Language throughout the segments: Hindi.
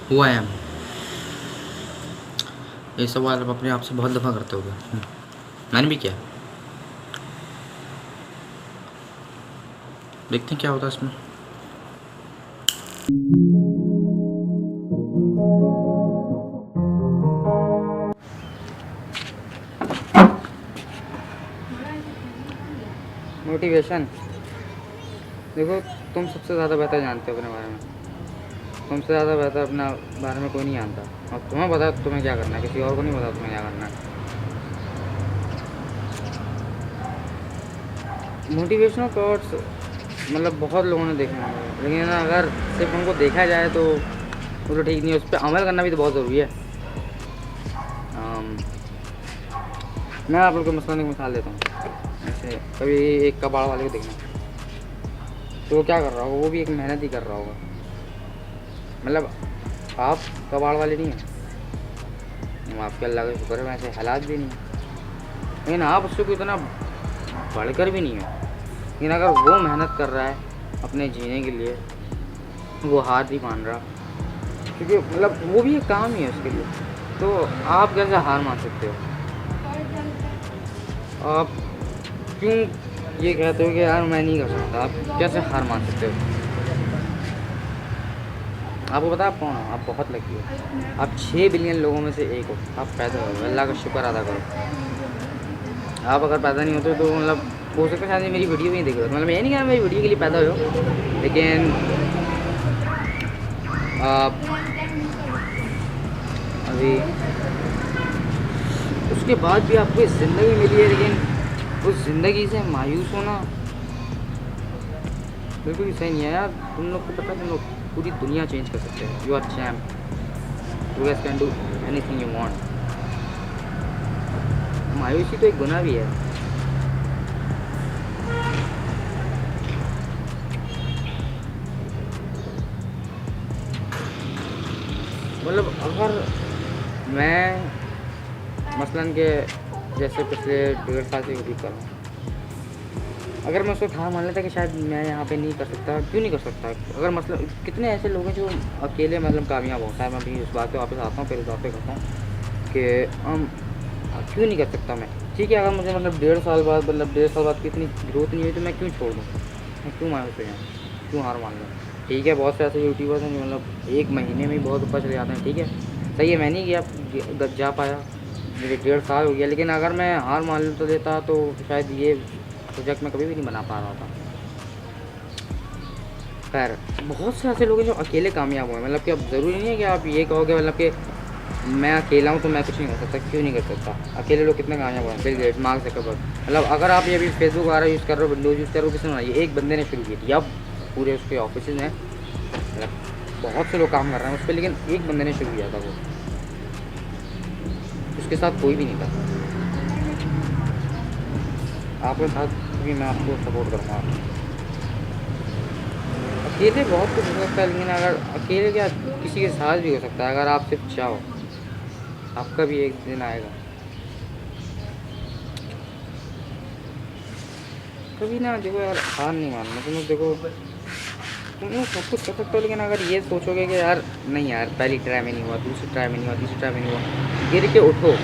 हु आई एम, ये सवाल आप अपने आप से बहुत दफ़ा करते होगे। मैंने भी किया। देखते हैं क्या होता है इसमें। मोटिवेशन। देखो, तुम सबसे ज़्यादा बेहतर जानते हो अपने बारे में। तुमसे ज़्यादा बेहतर अपने बारे में कोई नहीं जानता। और तुम्हें पता है तुम्हें क्या करना है, किसी और को नहीं पता तुम्हें क्या करना है। मोटिवेशनल कोट्स मतलब बहुत लोगों ने देखे होंगे, लेकिन अगर सिर्फ उनको देखा जाए तो वो तो ठीक नहीं है, उस पर अमल करना भी तो बहुत ज़रूरी है। मैं आप लोग को मसलन एक मिसाल देता हूँ। जैसे कभी एक कबाड़ वाले को देखना, तो वो क्या कर रहा होगा, वो भी एक मेहनत ही कर रहा होगा। मतलब आप कबाड़ वाले नहीं हैं, आपके अल्लाह का शुक्र है वैसे हालात भी नहीं है, लेकिन आप उससे कोई इतना बढ़कर भी नहीं हो। लेकिन अगर वो मेहनत कर रहा है अपने जीने के लिए, वो हार नहीं मान रहा, क्योंकि मतलब वो भी एक काम ही है उसके लिए, तो आप कैसे हार मान सकते हो? आप क्यों ये कहते हो कि यार मैं नहीं कर सकता? आप कैसे हार मान सकते हो? आपको पता है आप कौन हो? आप बहुत लकी हो। आप 6 बिलियन लोगों में से एक हो। आप पैदा हो, अल्लाह का शुक्र अदा करो। आप अगर पैदा नहीं होते तो मतलब हो सकता है शायद मेरी वीडियो भी नहीं देख रहे हो। मतलब ये नहीं कि मेरी वीडियो के लिए पैदा हो, लेकिन आप अभी उसके बाद भी आपको इस ज़िंदगी मिली है, लेकिन उस ज़िंदगी से मायूस होना बिल्कुल भी सही नहीं है यार। तुम लोग को पता है, तुम लोग पूरी दुनिया चेंज कर सकते हो। You are champ, you guys can do anything you want. मायूसी तो एक गुनाह भी है। मतलब अगर मैं मसलन के जैसे पिछले 1.5 साल से यूट्यूब कर रहा हूँ, अगर मैं उसको हार मान लेता कि शायद मैं यहाँ पे नहीं कर सकता, क्यों नहीं कर सकता? अगर मतलब कितने ऐसे लोग हैं जो अकेले मतलब कामयाब हो। शायद मैं अभी उस बात पे वापस आता हूँ, फिर उस बात पे करता हूँ कि हम क्यों नहीं कर सकता मैं। ठीक है, अगर मुझे मतलब 1.5 साल बाद, मतलब 1.5 साल बाद की इतनी ग्रोथ नहीं हुई तो मैं क्यों छोड़ दूँ? मैं क्यों मायूस हो जाऊँ, क्यों हार मान लूँ? ठीक है, बहुत से ऐसे यूट्यूबर्स हैं जो मतलब 1 महीने में ही बहुत ऊपर चले जाते हैं। ठीक है, सही है, मैं नहीं गया जा पाया, मुझे 1.5 साल हो गया, लेकिन अगर मैं हार मान तो लेता तो शायद ये प्रोजेक्ट मैं कभी भी नहीं बना पा रहा था। खैर, बहुत से ऐसे लोग हैं जो अकेले कामयाब हुए हैं। मतलब कि अब ज़रूरी नहीं है कि आप ये कहोगे मतलब कि मैं अकेला हूँ तो मैं कुछ नहीं कर सकता। क्यों नहीं कर सकता? अकेले लोग कितने कामयाब हुए हैं, बिल गेट्स, मार्क ज़करबर्ग। मतलब अगर आप ये अभी फेसबुक वगैरह यूज़ कर रहे हो, विंडोज़ यूज़ कर रहे हो, किसने बनाई? एक बंदे ने शुरू की थी। अब पूरे उसके ऑफिस में मतलब बहुत से लोग काम कर रहे हैं उस पर, लेकिन एक बंदे ने शुरू किया था वो, उसके साथ कोई भी नहीं था। आपके साथ भी मैं आपको सपोर्ट करूँगा। अकेले बहुत कुछ हो सकता है, लेकिन अगर अकेले क्या, किसी के साथ भी हो सकता है अगर आप सिर्फ चाहो। आपका भी एक दिन आएगा। कभी ना देखो यार, हार नहीं मानना। तुम लोग देखो, तुम लोग सब कुछ कर सकते हो, लेकिन अगर ये सोचोगे कि यार नहीं यार, पहली ट्राई में नहीं हुआ, दूसरी ट्राई में नहीं हुआ, तीसरी ट्राई में नहीं हुआ, गिर के उठो।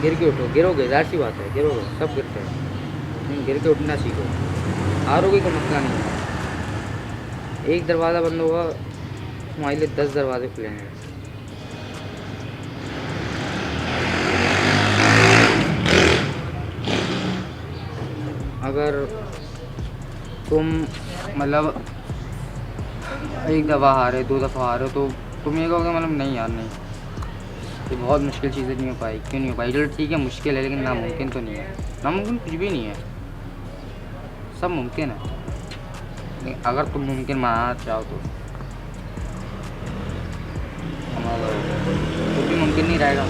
गिर के उठो, गिरोगे, ज़ाहिर सी बात है, गिरोगे, सब गिरते हैं, लेकिन गिर के उठना सीखो। हारोगे का मसला नहीं है। एक दरवाज़ा बंद होगा, तुम्हारे लिए 10 दरवाजे खुलेंगे। अगर तुम मतलब एक दफ़ा हारे, 2 दफ़ा हारे, तो तुम ये कहोगे मतलब नहीं यार नहीं, ये बहुत मुश्किल चीज़ें नहीं हो पाई। क्यों नहीं हो पाई? चलो ठीक है, मुश्किल है, लेकिन नामुमकिन तो नहीं है। नामुमकिन कुछ भी नहीं है, सब मुमकिन है। लेकिन अगर तुम मुमकिन बनाना चाहो तो कुछ भी मुमकिन नहीं रहेगा।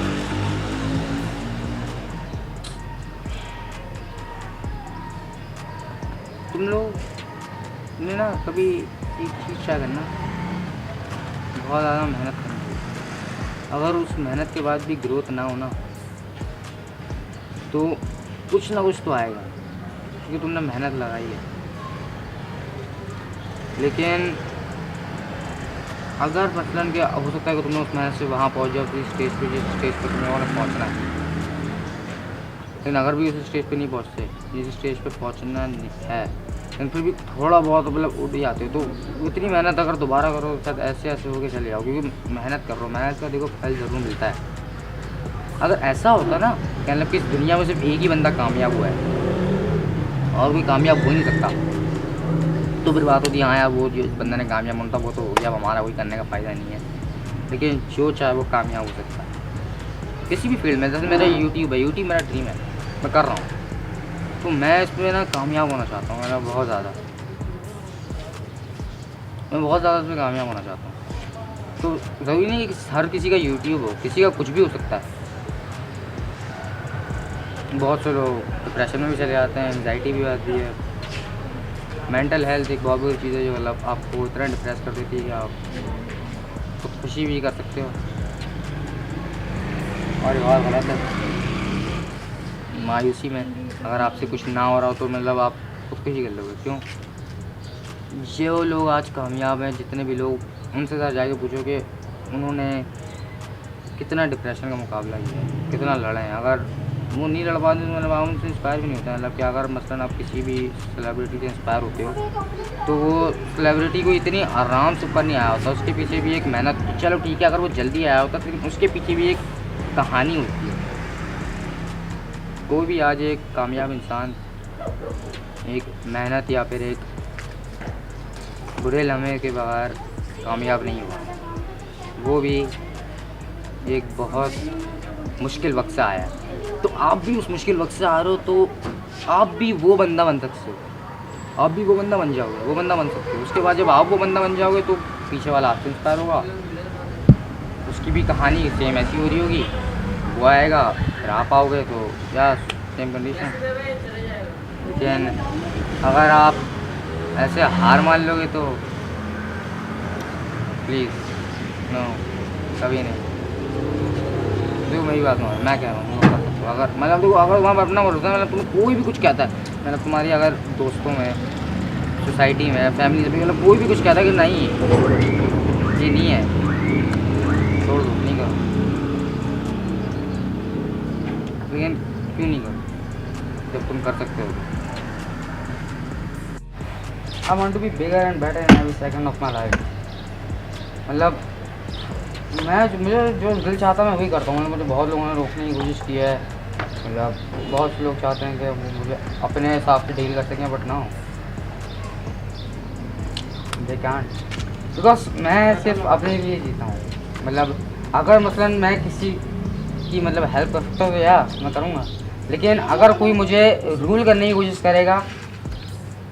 तुम लोग ने ना कभी एक चीज़ क्या करना, बहुत ज़्यादा मेहनत करनी चाहिए। अगर उस मेहनत के बाद भी ग्रोथ ना हो ना, तो कुछ ना कुछ तो आएगा, क्योंकि तुमने मेहनत लगाई है। लेकिन अगर मसलन कि हो सकता है कि तुमने उस मेहनत से वहाँ पहुँच जाओ उस स्टेज पे जिस स्टेज पे तुम्हें और पहुँचना है, लेकिन अगर भी उस स्टेज पे नहीं पहुँचते जिस स्टेज पे पहुँचना है, लेकिन फिर भी थोड़ा बहुत मतलब उठ ही आते हो, तो इतनी मेहनत अगर दोबारा करो तो शायद ऐसे ऐसे होके चले जाओ, क्योंकि मेहनत कर रहे हो, मेहनत का देखो फल ज़रूर मिलता है। अगर ऐसा होता ना कि मतलब कि इस दुनिया में सिर्फ एक ही बंदा कामयाब हुआ है और कोई कामयाब हो ही नहीं सकता, तो फिर बात होती है हाँ यार वो जो इस बंदे ने कामयाब होता वो तो हो गया, अब हमारा कोई करने का फ़ायदा नहीं है। लेकिन जो चाहे वो कामयाब हो सकता है किसी भी फील्ड में। जैसे मेरा यूट्यूब है, यूट्यूब मेरा ड्रीम है, मैं कर रहा हूँ, तो मैं इसमें ना कामयाब होना चाहता हूँ। मैं बहुत ज़्यादा इसमें कामयाब होना चाहता हूँ। तो ज़रूरी नहीं कि हर किसी का यूट्यूब हो, किसी का कुछ भी हो सकता है। बहुत से लोग डिप्रेशन में भी चले जाते हैं, एंग्जाइटी भी आती है। मेंटल हेल्थ एक बहुत बुरी चीज़ है जो मतलब आपको इतना डिप्रेस कर देती है कि आप खुदकुशी भी कर सकते हो, और बहुत गलत है। मायूसी में अगर आपसे कुछ ना हो रहा हो तो मतलब आप खुदकुशी कर लोगे, क्यों? जो लोग आज कामयाब हैं, जितने भी लोग, उनसे ज़रा जाके पूछो कि उन्होंने कितना डिप्रेशन का मुकाबला किया है, कितना लड़े हैं। अगर वो नहीं लड़ पाते तो मतलब आप उनसे इंस्पायर भी नहीं होते हैं। मतलब कि अगर मसलन आप किसी भी सेलिब्रिटी से इंस्पायर होते हो तो वो सेलिब्रिटी को इतनी आराम से ऊपर नहीं आया होता, उसके पीछे भी एक मेहनत, चलो ठीक है अगर वो जल्दी आया होता लेकिन उसके पीछे भी एक कहानी होती है। कोई भी आज एक कामयाब इंसान एक मेहनत या फिर एक बुरे लम्हे के बगैर कामयाब नहीं हुआ, वो भी एक बहुत मुश्किल वक्त से आया है। तो आप भी उस मुश्किल वक्त से आ रहे हो तो आप भी वो बंदा बन सकते हो, आप भी वो बंदा बन जाओगे, वो बंदा बन सकते हो। उसके बाद जब आप वो बंदा बन जाओगे तो पीछे वाला आपसे इंस्पायर होगा, उसकी भी कहानी सेम ऐसी हो रही होगी, वो आएगा फिर आप आओगे, तो या सेम कंडीशन। लेकिन अगर आप ऐसे हार मान लोगे तो प्लीज़ नो, कभी नहीं। देखो मेरी बात नहीं, मैं कह रहा हूँ अगर मतलब देखो अगर वहाँ पर अपना भरोसा, मतलब तुम्हें कोई भी कुछ कहता है, मतलब तुम्हारी अगर दोस्तों में, सोसाइटी में, फैमिली में, मतलब कोई भी कुछ कहता है कि नहीं ये नहीं है, छोड़ दो, नहीं करो। लेकिन क्यों नहीं करो जब तुम कर सकते हो? I want to be bigger and better in every second of my life. मतलब मुझे जो दिल चाहता है मैं वही करता हूँ। मुझे बहुत लोगों ने रोकने की कोशिश की है, मतलब बहुत से लोग चाहते हैं कि वो मुझे अपने हिसाब से डील कर सकें, but no, they can't, because मैं सिर्फ अपने लिए जीता हूँ। मतलब अगर मसलन मैं किसी की मतलब हेल्प कर सकता हूँ तो या मैं करूँगा, लेकिन अगर कोई मुझे रूल करने की कोशिश करेगा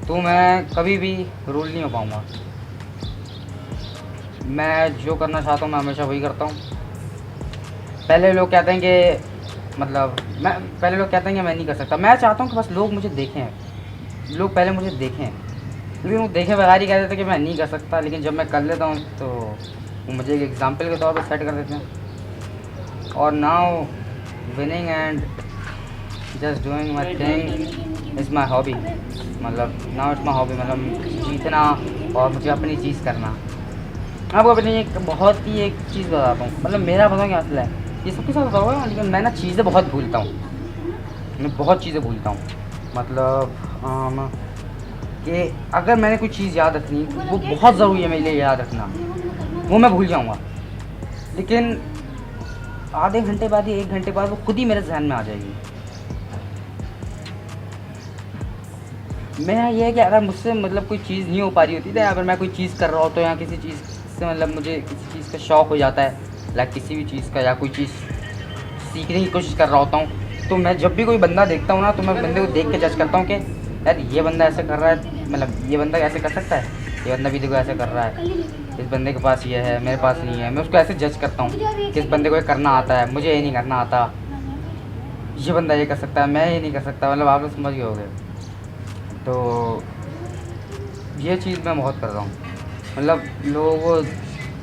तो मैं कभी भी रूल नहीं हो पाऊँगा। मैं जो करना चाहता हूँ मैं हमेशा वही करता हूँ। पहले लोग कहते हैं कि मतलब पहले लोग कहते हैं कि मैं नहीं कर सकता, मैं चाहता हूँ कि बस लोग मुझे देखें, लोग पहले मुझे देखें, लेकिन वो देखे बगैर ही कह देते कि मैं नहीं कर सकता, लेकिन जब मैं कर लेता हूँ तो वो मुझे एक एग्जाम्पल के तौर पर सेट कर देते हैं। और now winning and just doing my thing is my hobby. मतलब नाउ इट्स माई हॉबी, मतलब जीतना और मुझे अपनी चीज़ करना। आपको अपनी एक बहुत ही एक चीज़ बताता हूँ, मतलब मेरा बताऊँ क्या मसला है, ये सबके साथ होता होगा, लेकिन मैं ना चीज़ें बहुत भूलता हूँ, मैं बहुत चीज़ें भूलता हूँ। मतलब कि अगर मैंने कोई चीज़ याद रखनी वो बहुत ज़रूरी है मेरे लिए याद रखना, वो मैं भूल जाऊँगा, लेकिन आधे घंटे बाद या 1 घंटे बाद वो खुद ही मेरे जहन में आ जाएगी। मेरा ये है कि अगर मुझसे मतलब कोई चीज़ नहीं हो पा रही होती तो अगर मैं कोई चीज़ कर रहा हूँ तो या किसी चीज़ से मतलब मुझे किसी चीज़ का शौक़ हो जाता है, लाइक किसी भी चीज़ का, या कोई चीज़ सीखने की कोशिश कर रहा होता हूँ, तो मैं जब भी कोई बंदा देखता हूँ ना तो मैं बंदे को देख के जज करता हूँ कि यार ये बंदा ऐसे कर रहा है, मतलब ये बंदा ऐसे कर सकता है, ये बंदा भी देखो ऐसे कर रहा है, इस बंदे के पास ये है मेरे पास नहीं है। मैं उसको ऐसे जज करता हूँ कि इस बंदे को ये करना आता है, मुझे ये नहीं करना आता, ये बंदा ये कर सकता है, मैं ये नहीं कर सकता। मतलब आप लोग समझ गए होंगे। तो ये चीज़ मैं बहुत कर रहा हूँ, मतलब लोगों को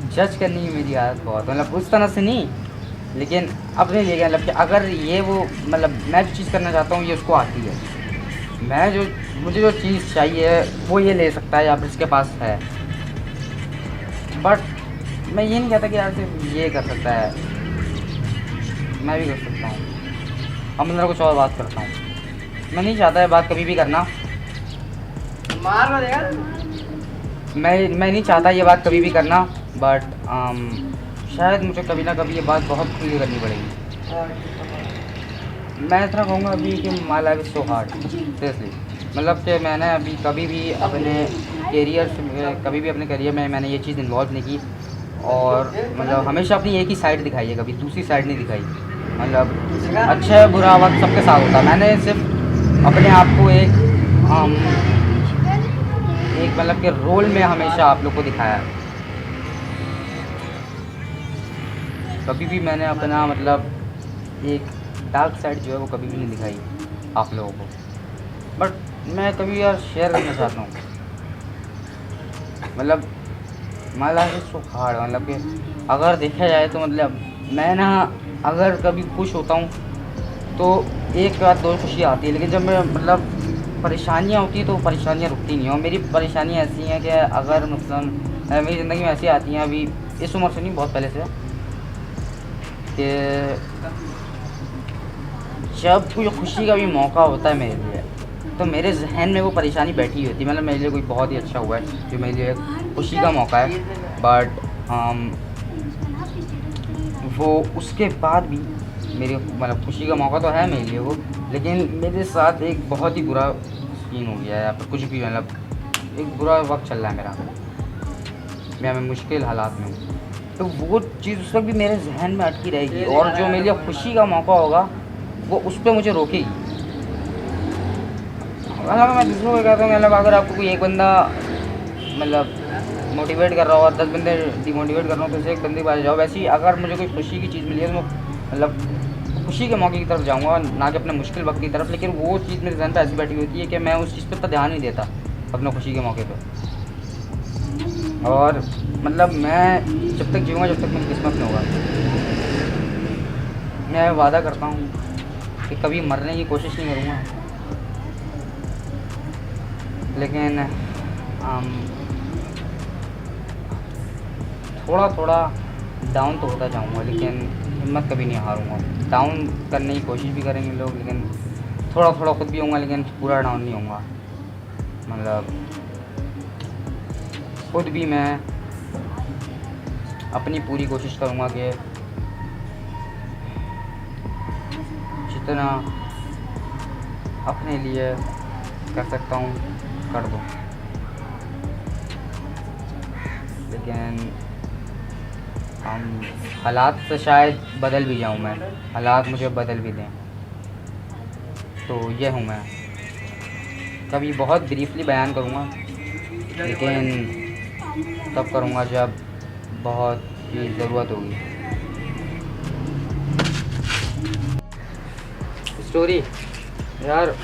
जज करने की मेरी आदत बहुत, मतलब उस तरह से नहीं, लेकिन अपने लिए मतलब कि अगर ये वो मतलब मैं जो चीज़ करना चाहता हूँ ये उसको आती है, मुझे जो चीज़ चाहिए वो ये ले सकता है या फिर इसके पास है, बट मैं ये नहीं कहता कि यार सिर्फ ये कर सकता है, मैं भी कर सकता हूँ। अब मैं कुछ और बात करता हूँ। मैं नहीं चाहता है बात कभी भी करना, मैं नहीं चाहता ये बात कभी भी करना, बट शायद मुझे कभी ना कभी ये बात बहुत खुल के करनी पड़ेगी। मैं इतना कहूँगा अभी कि my life is so hard seriously. मतलब कि मैंने अभी कभी भी अपने करियर में मैंने ये चीज़ इन्वॉल्व नहीं की, और मतलब हमेशा अपनी एक ही साइड दिखाई है, कभी दूसरी साइड नहीं दिखाई। मतलब अच्छा बुरा वक्त सबके साथ होता है। मैंने सिर्फ अपने आप को एक मतलब के रोल में हमेशा आप लोग को दिखाया है। कभी भी मैंने अपना मतलब एक डार्क साइड जो है वो कभी भी नहीं दिखाई आप लोगों को, बट मैं कभी यार शेयर करना चाहता हूँ। मतलब my life is so hard. मतलब कि अगर देखा जाए तो मतलब मैं ना अगर कभी खुश होता हूँ तो एक या दो खुशी आती है, लेकिन जब मैं मतलब परेशानियाँ होती हैं तो परेशानियाँ रुकती नहीं हैं। और मेरी परेशानियाँ ऐसी हैं कि अगर मतलब मेरी ज़िंदगी में ऐसी आती हैं, अभी इस उम्र से नहीं, बहुत पहले से, कि जब कोई खुशी का भी मौका होता है मेरे लिए, तो मेरे जहन में वो परेशानी बैठी होती है। मतलब मेरे लिए कोई बहुत ही अच्छा हुआ है जो मेरे लिए खुशी का मौका है, बट वो उसके बाद भी मेरे मतलब खुशी का मौका तो है मेरे लिए वो, लेकिन मेरे साथ एक बहुत ही बुरा सीन हो गया है, या फिर कुछ भी मतलब एक बुरा वक्त चल रहा है मेरा, मैं मुश्किल हालात में हूँ। तो वो चीज़ उस वक्त भी मेरे जहन में अटकी रहेगी, और जो मेरे लिए खुशी का मौका होगा वो उस पर मुझे रोकेगी। मतलब मैं दूसरों को कहता हूँ, मतलब अगर आपको कोई एक बंदा मतलब मोटिवेट कर रहा हो और 10 बंदे डिमोटिवेट कर रहा हो, तो उसे एक बंदे के पास जाओ। वैसे ही अगर मुझे कोई खुशी की चीज़ मिली है तो मैं मतलब खुशी के मौके की तरफ जाऊँगा, ना कि अपने मुश्किल वक्त की तरफ। लेकिन वो चीज़ मेरे जहन पर ऐसी बैठी होती है कि मैं उस चीज़ पर ध्यान नहीं देता अपना खुशी के मौके पर। और मतलब मैं जब तक जीऊँगा, जब तक मेरी किस्मत में होगा, मैं वादा करता हूँ कि कभी मरने की कोशिश नहीं करूँगा, लेकिन थोड़ा थोड़ा डाउन तो होता जाऊँगा, लेकिन हिम्मत कभी नहीं हारूँगा। डाउन करने की कोशिश भी करेंगे लोग, लेकिन थोड़ा थोड़ा खुद भी होऊंगा, लेकिन पूरा डाउन नहीं होऊंगा। मतलब खुद भी मैं अपनी पूरी कोशिश करूँगा कि जितना अपने लिए कर सकता हूँ कर दूँ, लेकिन हालात से शायद बदल भी जाऊँ मैं, हालात मुझे बदल भी दें। तो ये हूँ मैं। कभी बहुत ब्रीफली बयान करूँगा, लेकिन तब करूँगा जब बहुत ही ज़रूरत होगी। स्टोरी यार,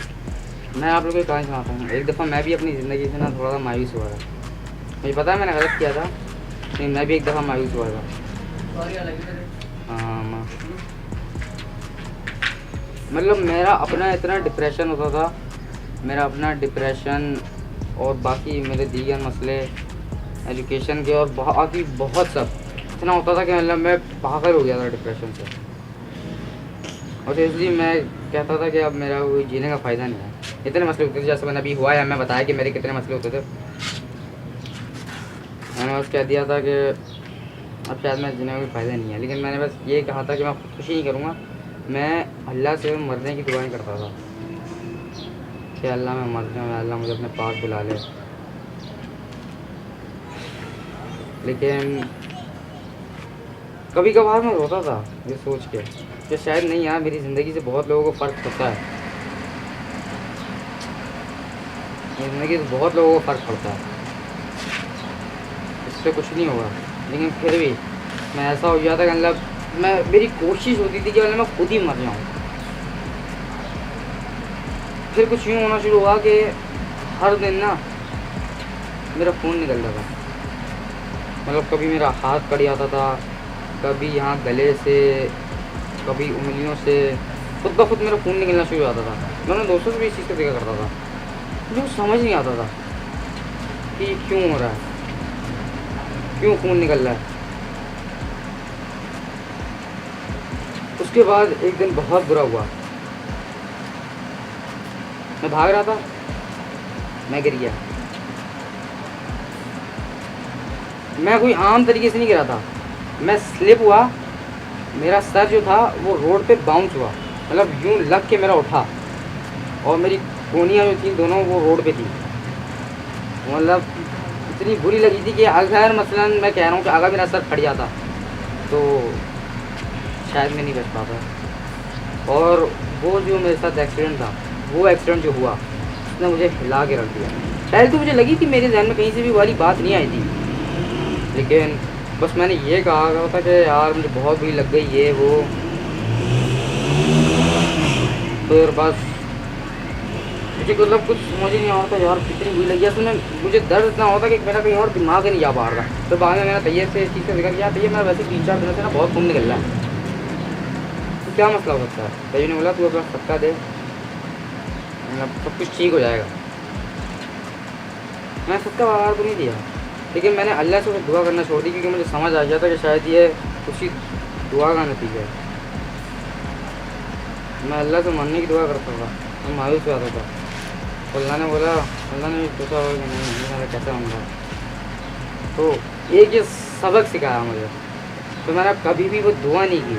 मैं आप लोगों को कहानी सुनाता हूँ। एक दफ़ा मैं भी अपनी ज़िंदगी से ना थोड़ा सा मायूस हुआ था। मुझे पता है मैंने गलत किया था, लेकिन मैं भी एक दफ़ा मायूस हुआ था। मतलब मेरा अपना इतना डिप्रेशन होता था, मेरा अपना डिप्रेशन और बाकी मेरे दीगर मसले एजुकेशन के और बाकी बहुत सब इतना होता था कि मतलब मैं पागल हो गया था डिप्रेशन से। और इसलिए मैं कहता था कि अब मेरा कोई जीने का फ़ायदा नहीं है। इतने मसले होते थे, जैसे मैंने अभी हुआ है, मैं बताया कि मेरे कितने मसले होते थे। मैंने बस कह दिया था कि अब शायद मैं जीने का कोई फ़ायदा नहीं है, लेकिन मैंने बस ये कहा था कि मैं खुशी नहीं करूँगा। मैं अल्लाह से मरने की दुआएं करता था कि अल्लाह मैं मर जाऊँ, अल्लाह मुझे अपने पास बुला ले। लेकिन कभी कभार मैं रोता था ये सोच के कि शायद नहीं यार, मेरी ज़िंदगी से बहुत लोगों को फ़र्क पड़ता है, मेरी ज़िंदगी से बहुत लोगों को फ़र्क पड़ता है, इससे कुछ नहीं होगा। लेकिन फिर भी मैं ऐसा हो गया था कि मतलब मेरी कोशिश होती थी कि मतलब मैं खुद ही मर जाऊँ। फिर कुछ यूँ होना शुरू हुआ कि हर दिन ना मेरा खून निकलता था। मतलब कभी मेरा हाथ कट जाता था, कभी यहाँ गले से, कभी उंगलियों से, खुद ब खुद मेरा खून निकलना शुरू हो जाता था। मैं दोस्तों से भी इस चीज़ को देखा करता था, मुझे समझ नहीं आता था कि क्यों हो रहा है, क्यों खून निकल रहा है। उसके बाद एक दिन बहुत बुरा हुआ। मैं भाग रहा था, मैं गिर गया। मैं कोई आम तरीके से नहीं गिरा था, मैं स्लिप हुआ। मेरा सर जो था वो रोड पे बाउंस हुआ, मतलब यूं लग के मेरा उठा, और मेरी कोनियाँ जो थी दोनों वो रोड पे थी। मतलब इतनी बुरी लगी थी कि अगर मसलन मैं कह रहा हूँ कि अगर मेरा सर फट जाता तो शायद मैं नहीं बच पाता। और वो जो मेरे साथ एक्सीडेंट था, वो एक्सीडेंट जो हुआ उसने मुझे हिला के रख दिया। पहले तो मुझे लगी थी मेरे जहन में कहीं से भी वाली बात नहीं आई थी, लेकिन बस मैंने ये कहा था कि यार मुझे बहुत बुरी लग गई ये वो। फिर बस मुझे मतलब कुछ समझ ही नहीं आता था यार कितनी बुरी लगी। असल में मुझे दर्द इतना होता कि मेरा कहीं और दिमाग ही नहीं जा पा रहा था। तो बाद में मैंने तैयब से इस चीज़ का जिक्र किया, तैयब मेरा वैसे 3-4 दिनों से ना बहुत खून निकल रहा है, तो क्या मसला हो सकता है। तैयब ने बोला तू अपना सबका दे, मतलब सब कुछ ठीक हो जाएगा। मैं सबका बार तो नहीं दिया, लेकिन मैंने अल्लाह से दुआ करना छोड़ दी, क्योंकि मुझे समझ आ गया था कि शायद ये उसी दुआ का नतीजा है। मैं अल्लाह से मानने की दुआ करता था, मैं मायूस हो जाता था। अल्लाह ने बोला, अल्लाह ने पूछा होगा कि नहीं मेरा कैसा बन रहा है। तो एक ये सबक सिखाया मुझे, तो मैंने कभी भी वो दुआ नहीं की,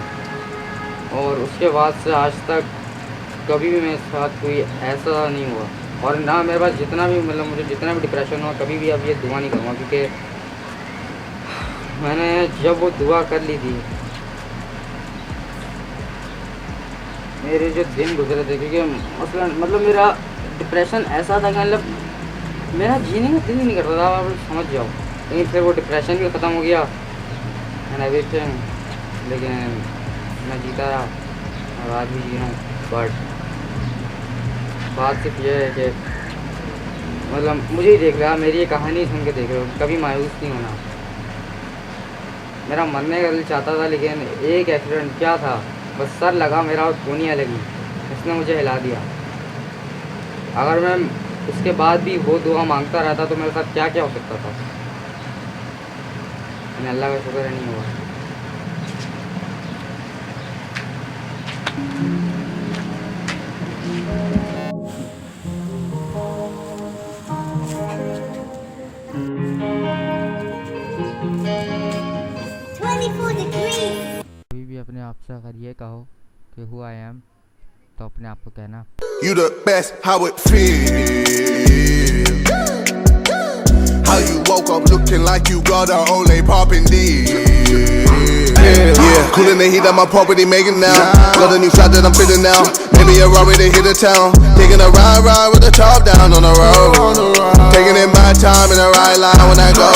और उसके बाद से आज तक कभी भी मेरे साथ कोई ऐसा नहीं हुआ। और ना मेरे पास जितना भी मतलब मुझे जितना भी डिप्रेशन हुआ, कभी भी अब ये दुआ नहीं करूँगा, क्योंकि मैंने जब वो दुआ कर ली थी, मेरे जो दिन गुजरे थे, क्योंकि मसलन मतलब मेरा डिप्रेशन ऐसा था कि मतलब मेरा जीने का दिल ही नहीं करता था, आप समझ जाओ। लेकिन फिर वो डिप्रेशन भी ख़त्म हो गया एंड एवरीथिंग, लेकिन मैं जीता रहा और आज भी जी रहा हूँ। बट बात सिर्फ ये है कि मतलब मुझे ही देख रहा, मेरी ये कहानी सुन के देख रहे हो, कभी मायूस नहीं होना। मेरा मरने का दिल चाहता था, लेकिन एक एक्सीडेंट क्या था, बस सर लगा मेरा और कोनियाँ लगी, उसने मुझे हिला दिया। अगर मैं उसके बाद भी वो दुआ मांगता रहता तो मेरे साथ क्या क्या हो सकता था। मैंने अल्लाह का शुक्र नहीं हुआ। कोई भी अपने आप से अगर ये कहो कि हु आई एम, तो अपने आप को कहना You the best, how it feel. How you woke up looking like you got a Olay poppin' D. Yeah, coolin' the heat of my property, making now. Got a new shot that I'm feeling now. Maybe a Rari to hit the town. Taking a ride with the top down on the road. Taking it my time in the right line when I go.